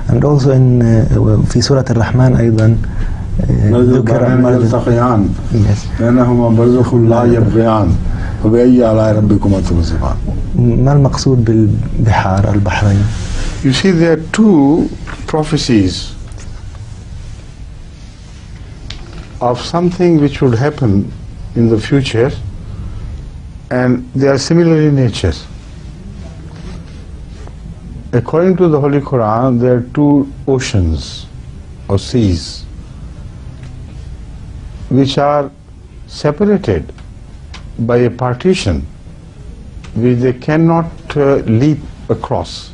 And also in في سورة الرحمن أيضا ذكر يلتقيان بينهما برزخ لا يبغيان فبأي آلاء ربكما تكذبان. ما المقصود بالبحار البحرين؟ You see, there are two prophecies of something which would happen in the future, and they are similar in nature. According to the Holy Quran, there are two oceans or seas which are separated by a partition which they cannot leap across.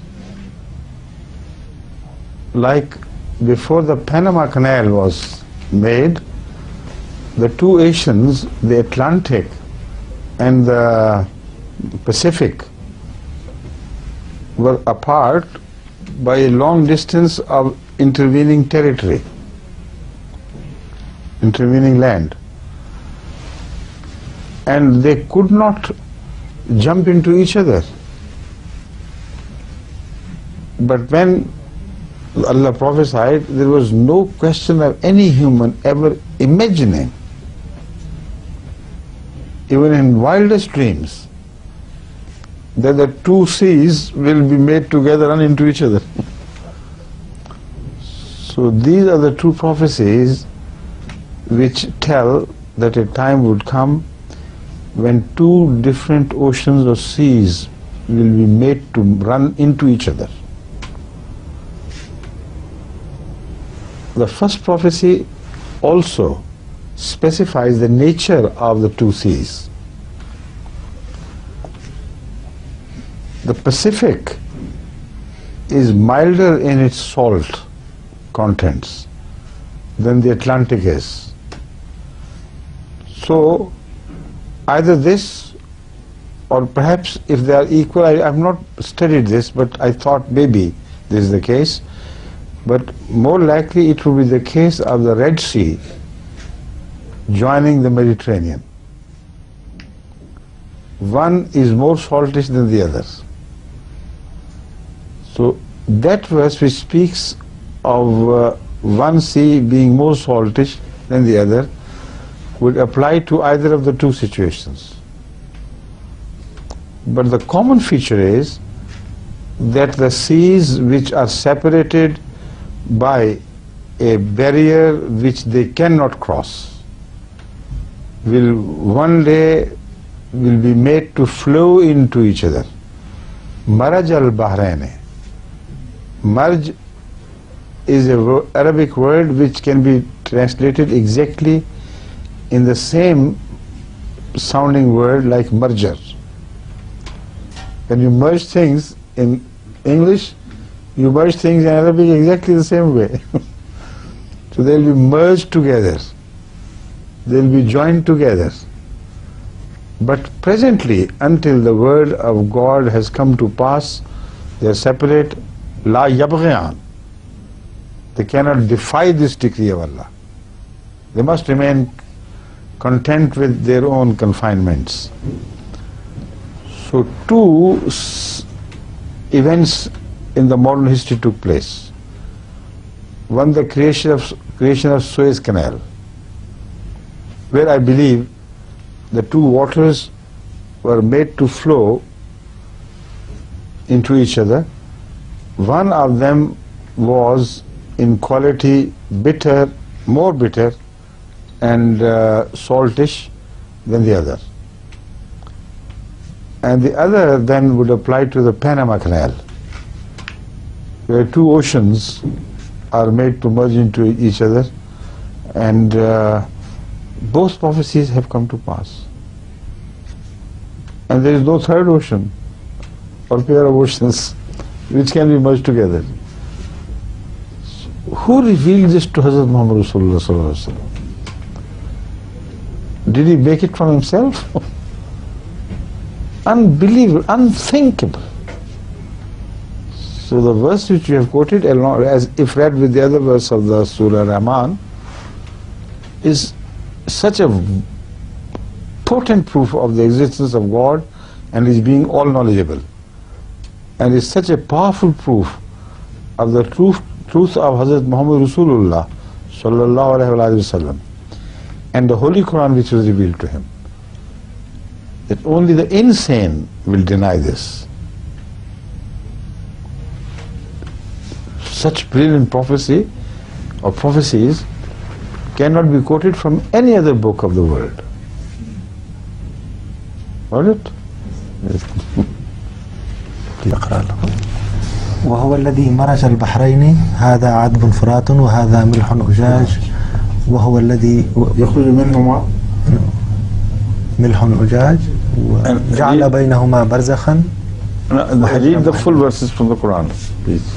Like before the Panama Canal was made, the two oceans, the Atlantic and the Pacific, were apart by a long distance of intervening territory, intervening land, and they could not jump into each other. But when Allah prophesied, there was no question of any human ever imagining, even in wildest dreams, that the two seas will be made together and into each other. So these are the two prophecies which tell that a time would come when two different oceans or seas will be made to run into each other. The first prophecy also specifies the nature of the two seas. The Pacific is milder in its salt contents than the Atlantic is. So either this, or perhaps if they are equal, I have not studied this, but I thought maybe this is the case, but more likely it will be the case of the Red Sea joining the Mediterranean. One is more saltish than the other. So that verse which speaks of one sea being more saltish than the other would apply to either of the two situations. But the common feature is that the seas which are separated by a barrier which they cannot cross will one day will be made to flow into each other. Maraj al-Bahrain. Marj is an Arabic word which can be translated exactly in the same sounding word like merger. When you merge things in English, you merge things in Arabic exactly the same way. So they will be merged together. They will be joined together. But presently, until the word of God has come to pass, they are separate. La yabghiyan. They cannot defy this decree of Allah. They must remain content with their own confinements. So two events in the modern history took place. One, the creation of Suez Canal, where I believe the two waters were made to flow into each other. One of them was in quality bitter, more bitter and saltish than the other. And the other then would apply to the Panama Canal, where two oceans are made to merge into each other, and both prophecies have come to pass. And there is no third ocean or pair of oceans which can be merged together. Who revealed this to Hazrat Muhammad Rasulullah Sallallahu Alaihi Wasallam? Did he make it from himself? Unbelievable, unthinkable. So the verse which you have quoted, as if read with the other verse of the Surah Rahman, is such a potent proof of the existence of God and His being all knowledgeable, and is such a powerful proof of the truth of Hazrat Muhammad Rasulullah sallallahu alaihi wasallam and the Holy Quran which was revealed to him. That only the insane will deny this. Such brilliant prophecy or prophecies cannot be quoted from any other book of the world. Got it? وهو الذي مرج البحرين هذا عذب فرات وهذا ملح أجاج وهو الذي يخرج منهما ملح أجاج وجعل بينهما برزخا. Read the full verses from the Quran, please.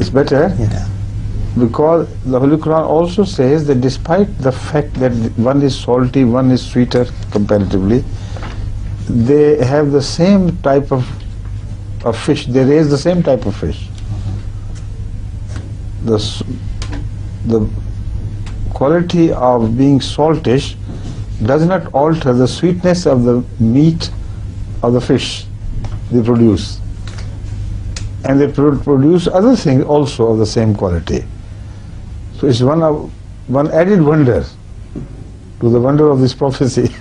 It's better? Yeah. Because the Holy Quran also says that despite the fact that one is salty, one is sweeter comparatively, they have the same type of fish. They raise the same type of fish. The quality of being saltish does not alter the sweetness of the meat of the fish they produce. And they produce other things also of the same quality. So it's one added wonder to the wonder of this prophecy.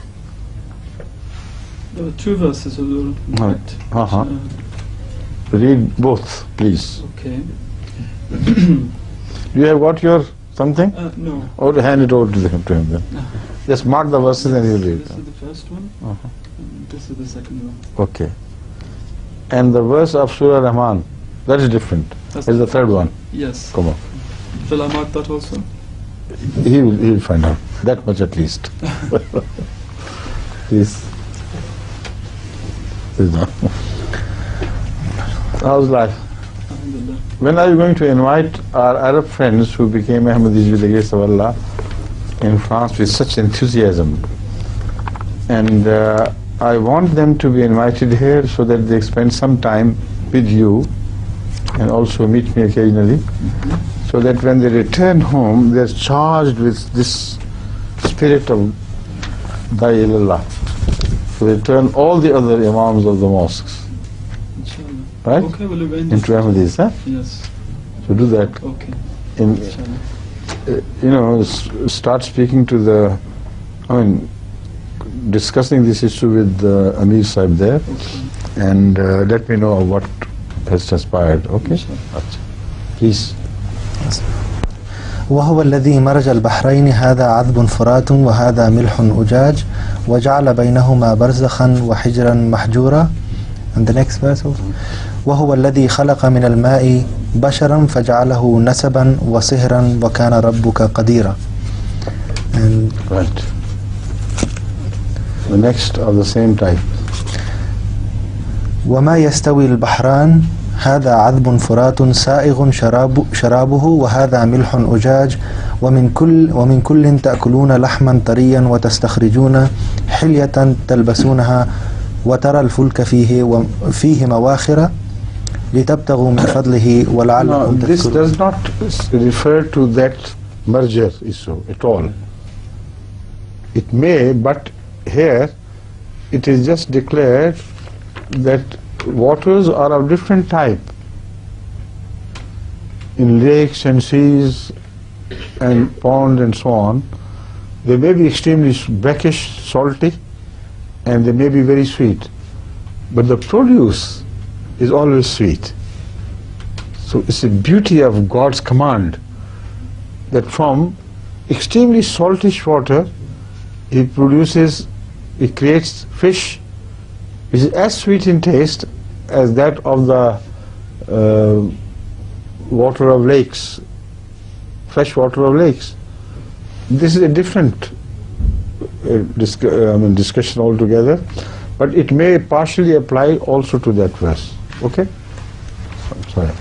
There were two verses of the right. Read both, please. Okay. Do you have got your something? No. Or hand it over to him then. Just mark the verses and he'll read. This is the first one. And this is the second one. Okay. And the verse of Surah Rahman, that is different. That's Is the third one. Yes. Come on. Shall I mark that also? He will find out. That much at least. Please. How's life? Alhamdulillah. When are you going to invite our Arab friends who became Ahmadis with the grace of Allah in France with such enthusiasm? And I want them to be invited here so that they spend some time with you and also meet me occasionally, so that when they return home they're charged with this spirit of Da'i ilallah. So they turn all the other imams of the mosques, Inshallah. right? Okay, we'll arrange Into Ahmadis, huh? Yes. So do that. Okay. In, Inshallah. start speaking to discussing this issue with the Amir Sahib there, Okay. and let me know what has transpired. Okay? Inshallah. Please. وهو الذي مرج البحرين هذا عذب فرات وهذا ملح أجاج وجعل بينهما برزخا وحجرا محجورا. And the next verse also. وهو الذي خلق من الماء بشرا فجعله نسبا وصهرا وكان ربك قديرا. And Right. The next of the same type. وما يستوي البحران هذا عذب فرات سائغ شرابه وهذا ملح أجاج ومن كل تأكلون لحما طريا وتستخرجون حلية تلبسونها وترى الفلك فيه مواخر لتبتغوا من فضله ولعلكم This تذكرون. does not refer to that merger issue at all. It may, but here it is just declared that waters are of different type. In lakes and seas and ponds and so on, they may be extremely brackish, salty, and they may be very sweet. But the produce is always sweet. So it's the beauty of God's command that from extremely saltish water, He creates fish which is as sweet in taste as that of the water of lakes, fresh water of lakes. This is a different discussion altogether, but it may partially apply also to that verse. Okay? Sorry.